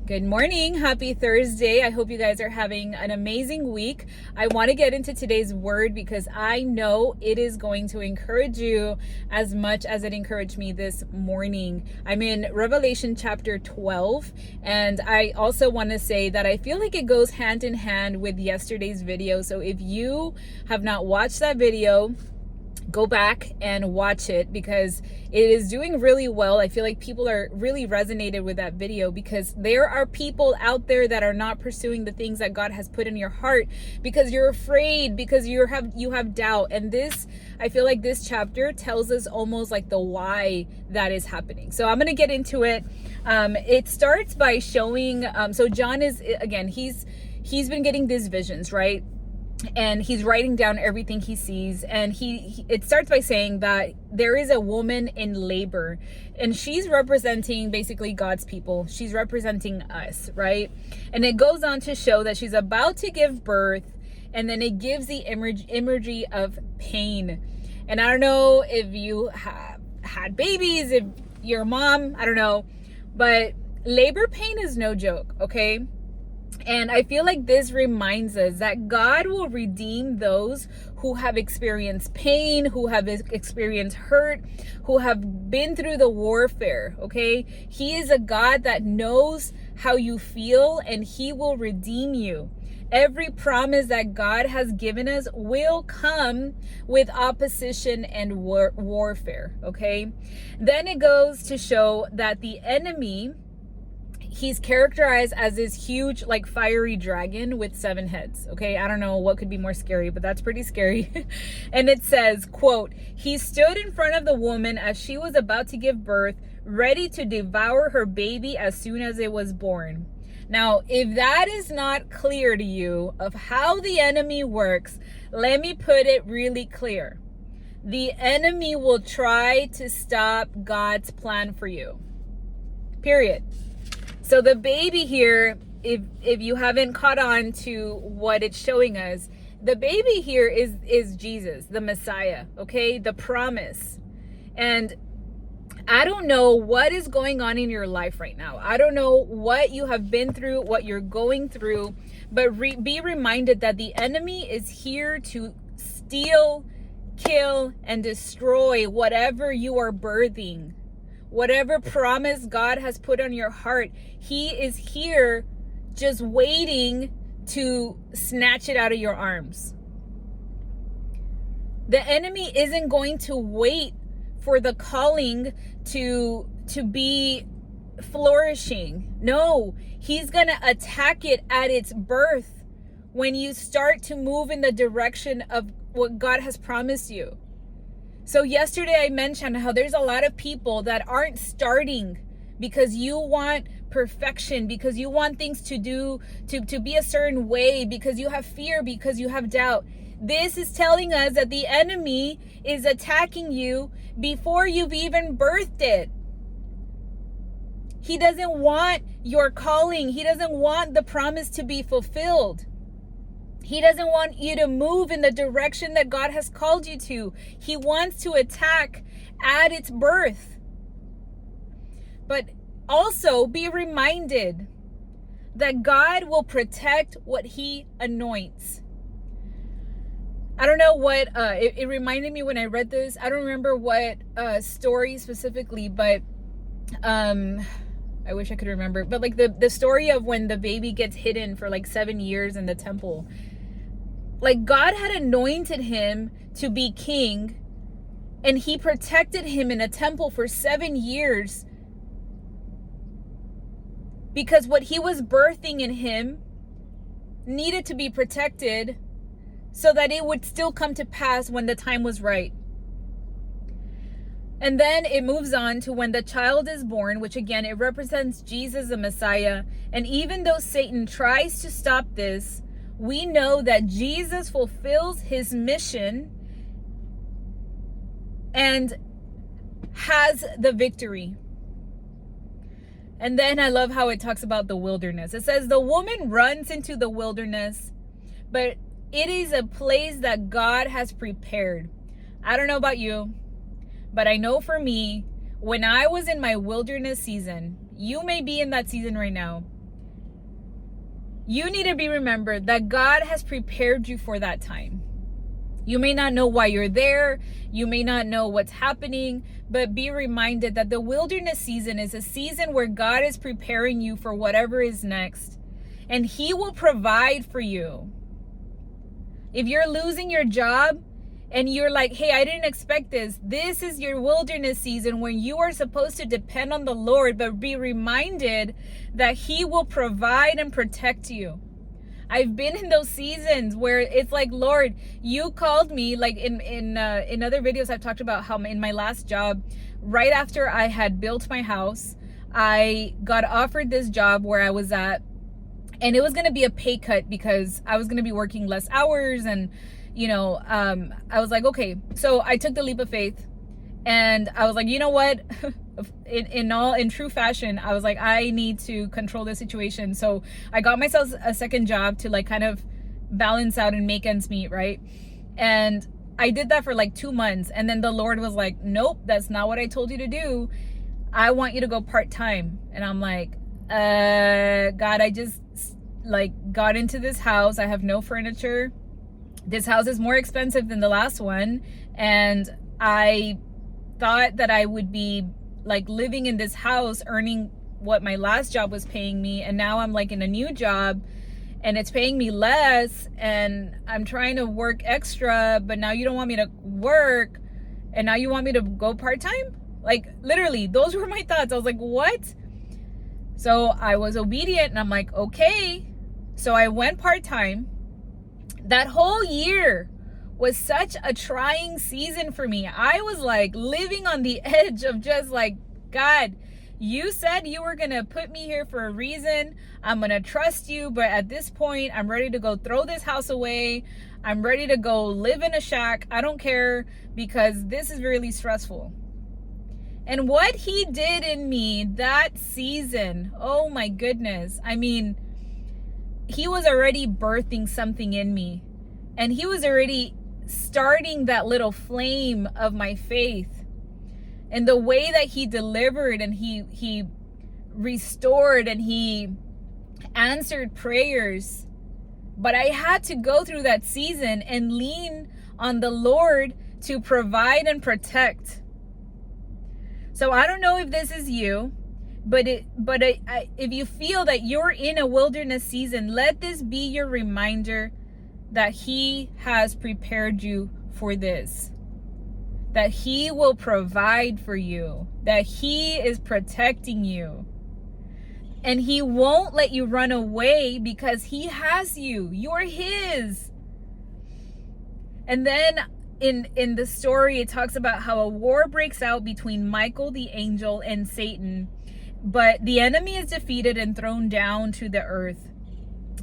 Good morning. Happy Thursday. I hope you guys are having an amazing week. I want to get into today's word because I know it is going to encourage you as much as it encouraged me this morning. I'm in Revelation chapter 12, and I also want to say that I feel like it goes hand in hand with yesterday's video. So if you have not watched that video, go back and watch it because it is doing really well. I feel like people are really resonated with that video because there are people out there that are not pursuing the things that God has put in your heart because you're afraid, because you have doubt. And this, I feel like this chapter tells us almost like the why that is happening. So I'm going to get into it. It starts by showing, so John is, again, he's been getting these visions, right? And he's writing down everything he sees, and it starts by saying that there is a woman in labor, and she's representing basically God's people. She's representing us, right? And it goes on to show that she's about to give birth, and then it gives the imagery of pain. And I don't know if you have had babies, if you're a mom, I don't know, but labor pain is no joke, okay? And I feel like this reminds us that God will redeem those who have experienced pain, who have experienced hurt, who have been through the warfare, okay? He is a God that knows how you feel, and he will redeem you. Every promise that God has given us will come with opposition and warfare, okay? Then it goes to show that the enemy, he's characterized as this huge, like, fiery dragon with 7 heads. Okay, I don't know what could be more scary, but that's pretty scary. And it says, quote, "He stood in front of the woman as she was about to give birth, ready to devour her baby as soon as it was born." Now, if that is not clear to you of how the enemy works, let me put it really clear. The enemy will try to stop God's plan for you. Period. So the baby here, if you haven't caught on to what it's showing us, the baby here is Jesus, the Messiah, okay? The promise. And I don't know what is going on in your life right now. I don't know what you have been through, what you're going through, but be reminded that the enemy is here to steal, kill, and destroy whatever you are birthing. Whatever promise God has put on your heart, he is here just waiting to snatch it out of your arms. The enemy isn't going to wait for the calling to be flourishing. No, he's going to attack it at its birth when you start to move in the direction of what God has promised you. So yesterday I mentioned how there's a lot of people that aren't starting because you want perfection, because you want things to be a certain way, because you have fear, because you have doubt. This is telling us that the enemy is attacking you before you've even birthed it. He doesn't want your calling. He doesn't want the promise to be fulfilled. He doesn't want you to move in the direction that God has called you to. He wants to attack at its birth. But also be reminded that God will protect what he anoints. I don't know what, it reminded me when I read this. I don't remember what story specifically, but I wish I could remember. But like the story of when the baby gets hidden for like 7 years in the temple. Like, God had anointed him to be king, and he protected him in a temple for 7 years because what he was birthing in him needed to be protected so that it would still come to pass when the time was right. And then it moves on to when the child is born, which again, it represents Jesus, the Messiah. And even though Satan tries to stop this, we know that Jesus fulfills his mission and has the victory. And then I love how it talks about the wilderness. It says the woman runs into the wilderness, but it is a place that God has prepared. I don't know about you, but I know for me, when I was in my wilderness season, you may be in that season right now. you need to be remembered that God has prepared you for that time. You may not know why you're there. You may not know what's happening, but be reminded that the wilderness season is a season where God is preparing you for whatever is next, and He will provide for you. If you're losing your job and you're like, hey, I didn't expect this. This is your wilderness season when you are supposed to depend on the Lord, but be reminded that He will provide and protect you. I've been in those seasons where it's like, Lord, you called me. Like in other videos, I've talked about how in my last job, right after I had built my house, I got offered this job where I was at, and it was going to be a pay cut because I was going to be working less hours. And, I was like, okay, so I took the leap of faith, and I was like, you know what? in true fashion, I was like, I need to control the situation. So I got myself a second job to like kind of balance out and make ends meet, right? And I did that for like 2 months, and then the Lord was like, nope, that's not what I told you to do. I want you to go part-time. And I'm like, God, I just like got into this house. I have no furniture. This house is more expensive than the last one, and I thought that I would be like living in this house earning what my last job was paying me, and now I'm like in a new job and it's paying me less, and I'm trying to work extra, but now you don't want me to work, and now you want me to go part-time? Like literally, those were my thoughts. I was like, what? So I was obedient, and I'm like, okay. So I went part-time. That whole year was such a trying season for me. I was like living on the edge of just like, God, you said you were going to put me here for a reason. I'm going to trust you. But at this point, I'm ready to go throw this house away. I'm ready to go live in a shack. I don't care, because this is really stressful. And what He did in me that season, oh my goodness. I mean, He was already birthing something in me, and He was already starting that little flame of my faith. And the way that He delivered, and he restored, and He answered prayers. But I had to go through that season and lean on the Lord to provide and protect. So I don't know if this is you, but if you feel that you're in a wilderness season, let this be your reminder that He has prepared you for this, that He will provide for you, that He is protecting you, and He won't let you run away because He has you. You're His. And then in the story, it talks about how a war breaks out between Michael the angel and Satan, but the enemy is defeated and thrown down to the earth.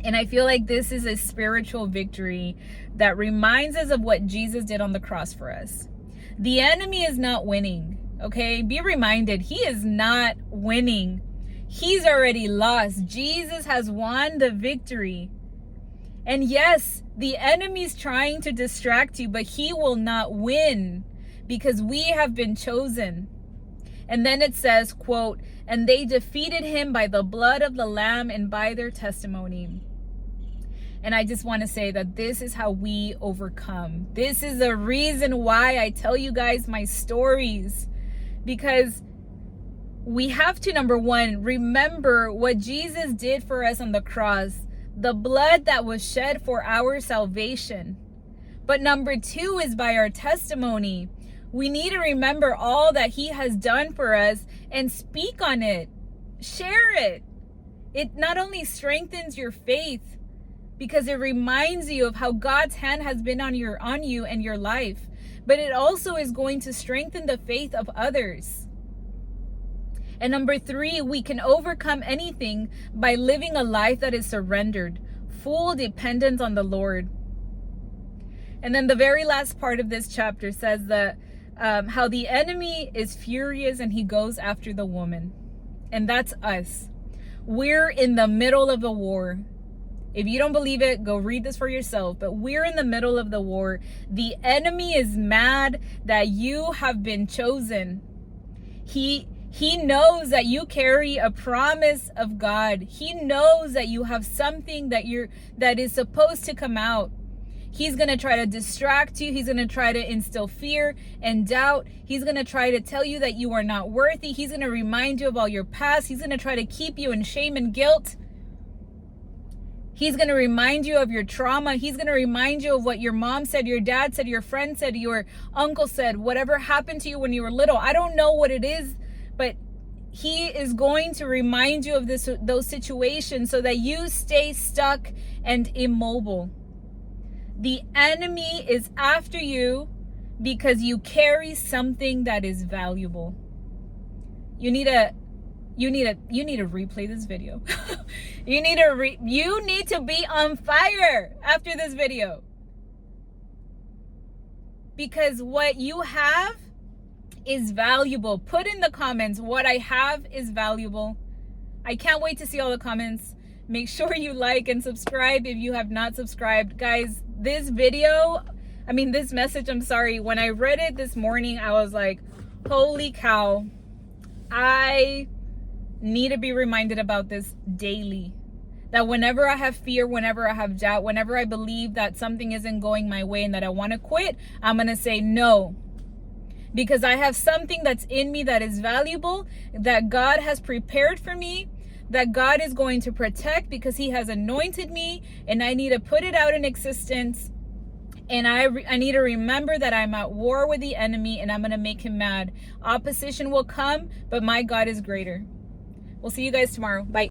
And I feel like this is a spiritual victory that reminds us of what Jesus did on the cross for us. The enemy is not winning, okay? Be reminded, he is not winning. He's already lost. Jesus has won the victory. And yes, the enemy's trying to distract you, but he will not win because we have been chosen. And then it says, quote, "And they defeated him by the blood of the Lamb and by their testimony." And I just want to say that this is how we overcome. This is the reason why I tell you guys my stories, because we have to, number one, remember what Jesus did for us on the cross, the blood that was shed for our salvation. But number two is by our testimony. We need to remember all that he has done for us and speak on it. Share it. It not only strengthens your faith, because it reminds you of how God's hand has been on you and your life, but it also is going to strengthen the faith of others. And number three, we can overcome anything by living a life that is surrendered, full dependence on the Lord. And then the very last part of this chapter says that how the enemy is furious and he goes after the woman. And that's us. We're in the middle of a war. If you don't believe it, go read this for yourself. But we're in the middle of the war. The enemy is mad that you have been chosen. He He knows that you carry a promise of God. He knows that you have something that is supposed to come out. He's going to try to distract you. He's going to try to instill fear and doubt. He's going to try to tell you that you are not worthy. He's going to remind you of all your past. He's going to try to keep you in shame and guilt. He's going to remind you of your trauma. He's going to remind you of what your mom said, your dad said, your friend said, your uncle said, whatever happened to you when you were little. I don't know what it is, but he is going to remind you of those situations so that you stay stuck and immobile. The enemy is after you because you carry something that is valuable. You need to replay this video. you need to be on fire after this video. Because what you have is valuable. Put in the comments, what I have is valuable. I can't wait to see all the comments. Make sure you like and subscribe if you have not subscribed. Guys, this message, when I read it this morning, I was like, holy cow. I need to be reminded about this daily. That whenever I have fear, whenever I have doubt, whenever I believe that something isn't going my way and that I want to quit, I'm going to say no. Because I have something that's in me that is valuable, that God has prepared for me, that God is going to protect because he has anointed me, and I need to put it out in existence. And I need to remember that I'm at war with the enemy and I'm going to make him mad. Opposition will come, but my God is greater. We'll see you guys tomorrow. Bye.